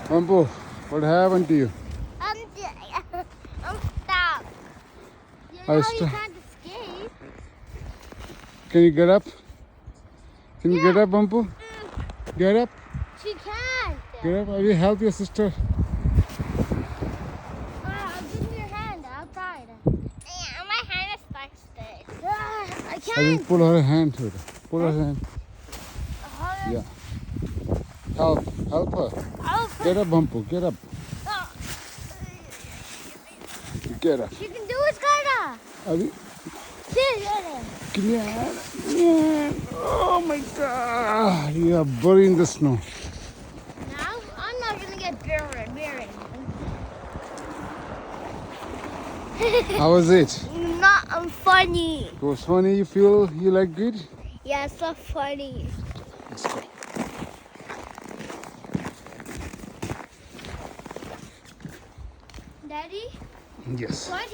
Bumpo, what happened to you? I'm stuck. You I know stu- you can't escape. Can you get up? Can you get up, Bumpo? Get up. She can't. Get up. Will you help your sister? I'll give you your hand outside. Yeah, my hand is stuck still. I I can't. will pull her hand to it. Pull her hand. Yeah. Help her. Get up, Bumpo. Get up. Get up. She can do it, Skyda. Abhi, See, get it. give me a hand. Yeah. Oh my God. You are buried in the snow. Now I'm not gonna get buried. How was it? Not funny. It was funny. You feel you like good? Yeah, it's so funny. Let's go. Daddy, Yes. why